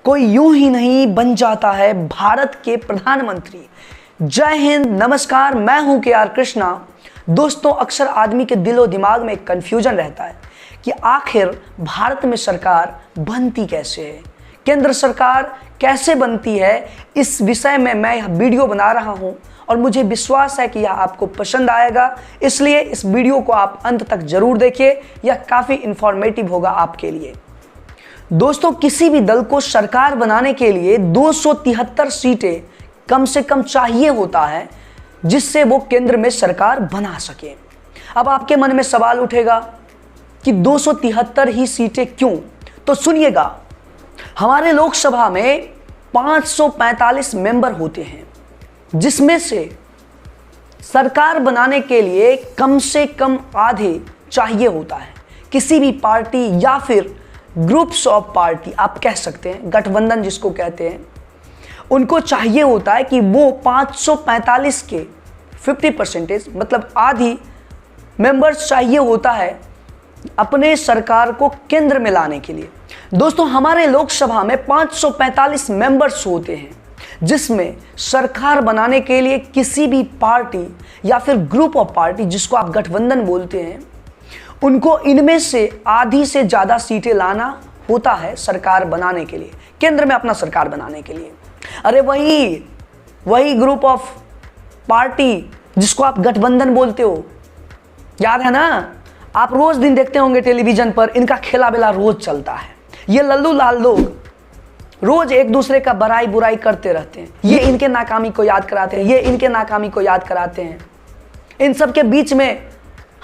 कोई यूं ही नहीं बन जाता है भारत के प्रधानमंत्री। जय हिंद, नमस्कार, मैं हूं के.आर. कृष्णा। दोस्तों, अक्सर आदमी के दिलो दिमाग में एक कन्फ्यूजन रहता है कि आखिर भारत में सरकार बनती कैसे है, केंद्र सरकार कैसे बनती है। इस विषय में मैं यह वीडियो बना रहा हूं और मुझे विश्वास है कि यह आपको पसंद आएगा, इसलिए इस वीडियो को आप अंत तक जरूर देखिए। यह काफ़ी इंफॉर्मेटिव होगा आपके लिए। दोस्तों, किसी भी दल को सरकार बनाने के लिए 273 सीटें कम से कम चाहिए होता है, जिससे वो केंद्र में सरकार बना सके। अब आपके मन में सवाल उठेगा कि 273 ही सीटें क्यों? तो सुनिएगा, हमारे लोकसभा में 545 मेंबर होते हैं, जिसमें से सरकार बनाने के लिए कम से कम आधे चाहिए होता है। किसी भी पार्टी या फिर ग्रुप्स ऑफ पार्टी आप कह सकते हैं, गठबंधन जिसको कहते हैं, उनको चाहिए होता है कि वो 545 के 50% मतलब आधी मेंबर्स चाहिए होता है अपने सरकार को केंद्र में लाने के लिए। दोस्तों, हमारे लोकसभा में 545 मेंबर्स होते हैं, जिसमें सरकार बनाने के लिए किसी भी पार्टी या फिर ग्रुप ऑफ पार्टी जिसको आप गठबंधन बोलते हैं, उनको इनमें से आधी से ज़्यादा सीटें लाना होता है सरकार बनाने के लिए, केंद्र में अपना सरकार बनाने के लिए। अरे वही ग्रुप ऑफ पार्टी जिसको आप गठबंधन बोलते हो, याद है ना? आप रोज दिन देखते होंगे टेलीविजन पर, इनका खेला बेला रोज चलता है। ये लल्लू लाल लोग रोज एक दूसरे का बड़ाई बुराई करते रहते हैं। ये इनके नाकामी को याद कराते हैं, ये इनके नाकामी को याद कराते हैं। इन सब के बीच में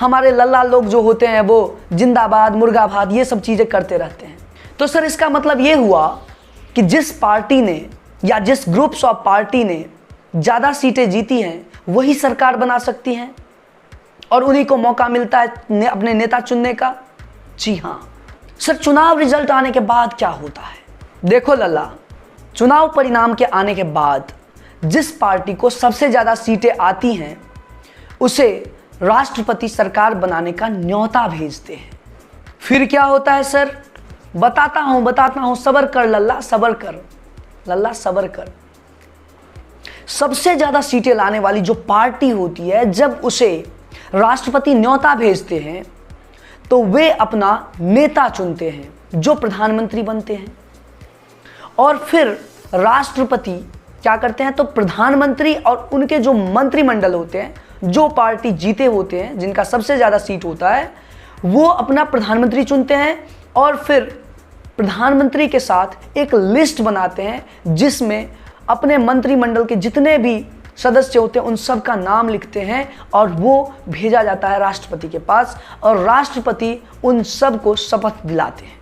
हमारे लल्ला लोग जो होते हैं वो जिंदाबाद, मुर्गाबाद, ये सब चीज़ें करते रहते हैं। तो सर, इसका मतलब ये हुआ कि जिस पार्टी ने या जिस ग्रुप्स ऑफ पार्टी ने ज़्यादा सीटें जीती हैं, वही सरकार बना सकती हैं और उन्हीं को मौका मिलता है अपने नेता चुनने का। जी हाँ सर, चुनाव रिजल्ट आने के बाद क्या होता है? देखो लल्ला, चुनाव परिणाम के आने के बाद जिस पार्टी को सबसे ज़्यादा सीटें आती हैं, उसे राष्ट्रपति सरकार बनाने का न्योता भेजते हैं। फिर क्या होता है सर? बताता हूं, सब्र कर लल्ला, सब्र कर लल्ला, सब्र कर। सबसे ज्यादा सीटें लाने वाली जो पार्टी होती है, जब उसे राष्ट्रपति न्योता भेजते हैं तो वे अपना नेता चुनते हैं जो प्रधानमंत्री बनते हैं। और फिर राष्ट्रपति क्या करते हैं? तो प्रधानमंत्री और उनके जो मंत्रिमंडल होते हैं, जो पार्टी जीते होते हैं, जिनका सबसे ज़्यादा सीट होता है, वो अपना प्रधानमंत्री चुनते हैं और फिर प्रधानमंत्री के साथ एक लिस्ट बनाते हैं जिसमें अपने मंत्रिमंडल के जितने भी सदस्य होते हैं उन सब का नाम लिखते हैं और वो भेजा जाता है राष्ट्रपति के पास और राष्ट्रपति उन सब को शपथ दिलाते हैं।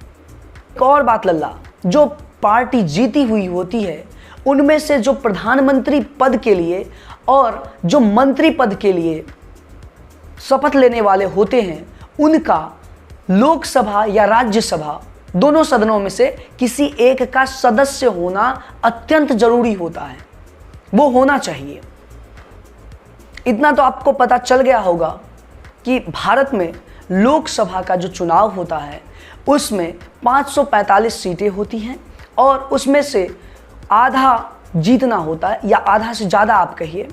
एक और बात लल्ला, जो पार्टी जीती हुई होती है, उनमें से जो प्रधानमंत्री पद के लिए और जो मंत्री पद के लिए शपथ लेने वाले होते हैं, उनका लोकसभा या राज्यसभा दोनों सदनों में से किसी एक का सदस्य होना अत्यंत जरूरी होता है। वो होना चाहिए। इतना तो आपको पता चल गया होगा कि भारत में लोकसभा का जो चुनाव होता है उसमें 545 सीटें होती हैं और उसमें से आधा जीतना होता है, या आधा से ज़्यादा आप कहिए।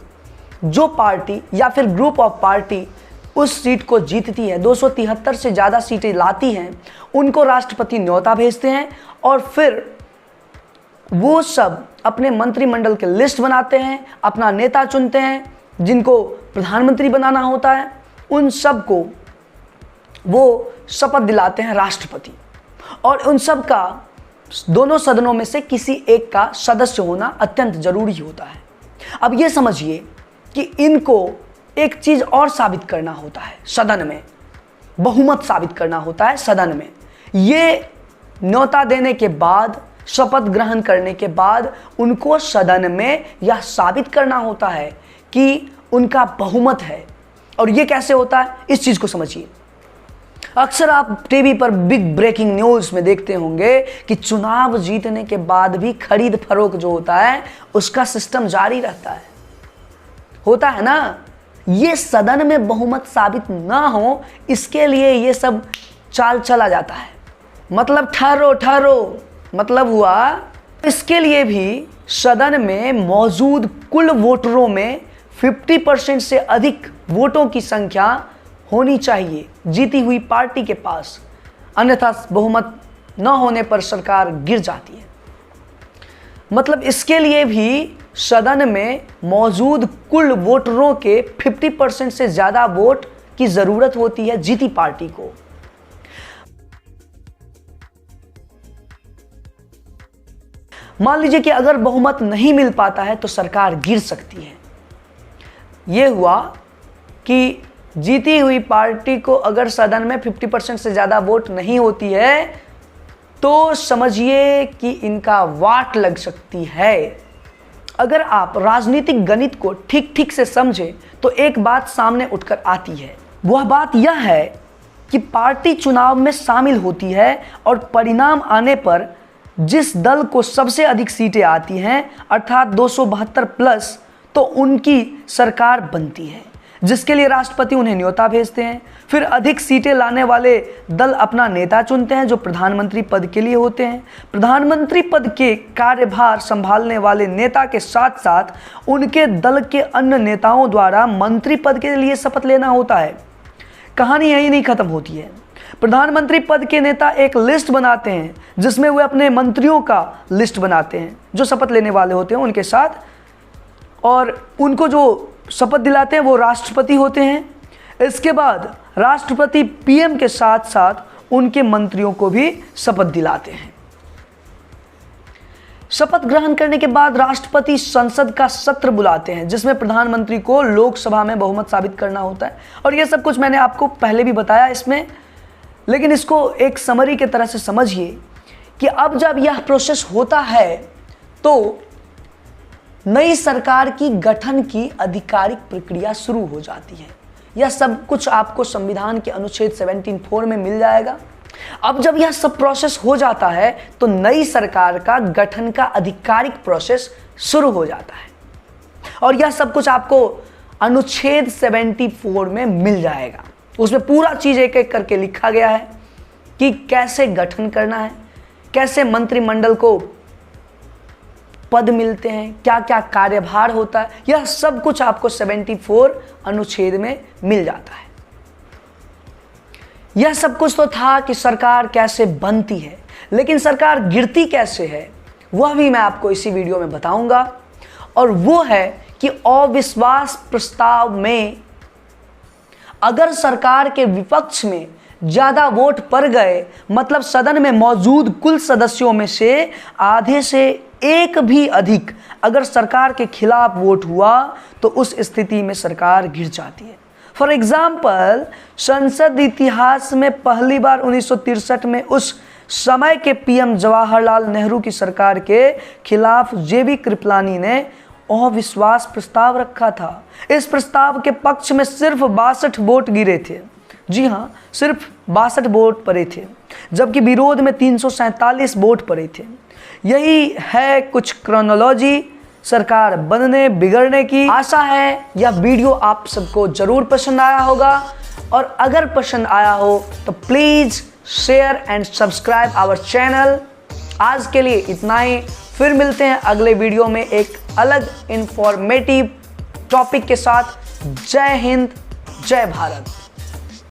जो पार्टी या फिर ग्रुप ऑफ पार्टी उस सीट को जीतती है, 273 से ज़्यादा सीटें लाती हैं, उनको राष्ट्रपति न्योता भेजते हैं और फिर वो सब अपने मंत्रिमंडल के लिस्ट बनाते हैं, अपना नेता चुनते हैं जिनको प्रधानमंत्री बनाना होता है। उन सब को वो शपथ दिलाते हैं राष्ट्रपति और उन सब का दोनों सदनों में से किसी एक का सदस्य होना अत्यंत जरूरी होता है। अब ये समझिए कि इनको एक चीज़ और साबित करना होता है सदन में, बहुमत साबित करना होता है सदन में। ये न्योता देने के बाद, शपथ ग्रहण करने के बाद उनको सदन में यह साबित करना होता है कि उनका बहुमत है। और ये कैसे होता है, इस चीज़ को समझिए। अक्सर आप टीवी पर बिग ब्रेकिंग न्यूज़ में देखते होंगे कि चुनाव जीतने के बाद भी खरीद फरोख्त जो होता है उसका सिस्टम जारी रहता है, होता है ना। ये सदन में बहुमत साबित ना हो, इसके लिए ये सब चाल चला जाता है। मतलब ठहरो, मतलब हुआ इसके लिए भी सदन में मौजूद कुल वोटरों में 50% से अधिक वोटों की संख्या होनी चाहिए जीती हुई पार्टी के पास, अन्यथा बहुमत न होने पर सरकार गिर जाती है। मतलब इसके लिए भी सदन में मौजूद कुल वोटरों के 50% से ज्यादा वोट की जरूरत होती है जीती पार्टी को। मान लीजिए कि अगर बहुमत नहीं मिल पाता है तो सरकार गिर सकती है। यह हुआ कि जीती हुई पार्टी को अगर सदन में 50% से ज्यादा वोट नहीं होती है तो समझिए कि इनका वाट लग सकती है। अगर आप राजनीतिक गणित को ठीक ठीक से समझे तो एक बात सामने उठकर आती है। वह बात यह है कि पार्टी चुनाव में शामिल होती है और परिणाम आने पर जिस दल को सबसे अधिक सीटें आती हैं अर्थात 272 प्लस, तो उनकी सरकार बनती है, जिसके लिए राष्ट्रपति उन्हें न्योता भेजते हैं। फिर अधिक सीटें लाने वाले दल अपना नेता चुनते हैं जो प्रधानमंत्री पद के लिए होते हैं। प्रधानमंत्री पद के कार्यभार संभालने वाले नेता के साथ साथ उनके दल के अन्य नेताओं द्वारा मंत्री पद के लिए शपथ लेना होता है। कहानी यही नहीं खत्म होती है। प्रधानमंत्री पद के नेता एक लिस्ट बनाते हैं जिसमें वे अपने मंत्रियों का लिस्ट बनाते हैं जो शपथ लेने वाले होते हैं उनके साथ, और उनको जो शपथ दिलाते हैं वो राष्ट्रपति होते हैं। इसके बाद राष्ट्रपति पीएम के साथ साथ उनके मंत्रियों को भी शपथ दिलाते हैं। शपथ ग्रहण करने के बाद राष्ट्रपति संसद का सत्र बुलाते हैं जिसमें प्रधानमंत्री को लोकसभा में बहुमत साबित करना होता है। और यह सब कुछ मैंने आपको पहले भी बताया इसमें, लेकिन इसको एक समरी के तरह से समझिए कि अब जब यह प्रोसेस होता है तो नई सरकार की गठन की आधिकारिक प्रक्रिया शुरू हो जाती है। यह सब कुछ आपको संविधान के अनुच्छेद 17(4) में मिल जाएगा। अब जब यह सब प्रोसेस हो जाता है तो नई सरकार का गठन का आधिकारिक प्रोसेस शुरू हो जाता है, और यह सब कुछ आपको अनुच्छेद 74 में मिल जाएगा। उसमें पूरा चीज एक एक करके लिखा गया है कि कैसे गठन करना है, कैसे मंत्रिमंडल को पद मिलते हैं, क्या क्या कार्यभार होता है, यह सब कुछ आपको 74 अनुच्छेद में मिल जाता है। यह सब कुछ तो था कि सरकार कैसे बनती है, लेकिन सरकार गिरती कैसे है वह भी मैं आपको इसी वीडियो में बताऊंगा। और वो है कि अविश्वास प्रस्ताव में अगर सरकार के विपक्ष में ज्यादा वोट पड़ गए, मतलब सदन में मौजूद कुल सदस्यों में से आधे से एक भी अधिक अगर सरकार के खिलाफ वोट हुआ तो उस स्थिति में सरकार गिर जाती है। फॉर एग्जाम्पल, संसद इतिहास में पहली बार 1963 में उस समय के पीएम जवाहरलाल नेहरू की सरकार के खिलाफ जेबी कृपलानी ने अविश्वास प्रस्ताव रखा था। इस प्रस्ताव के पक्ष में सिर्फ 62 वोट गिरे थे। जी हाँ, सिर्फ 62 वोट पड़े थे, जबकि विरोध में 347 वोट पड़े थे। यही है कुछ क्रोनोलॉजी सरकार बनने बिगड़ने की। आशा है यह वीडियो आप सबको जरूर पसंद आया होगा, और अगर पसंद आया हो तो please share and subscribe our channel. आज के लिए इतना ही, फिर मिलते हैं अगले वीडियो में एक अलग इंफॉर्मेटिव टॉपिक के साथ। जय हिंद, जय भारत।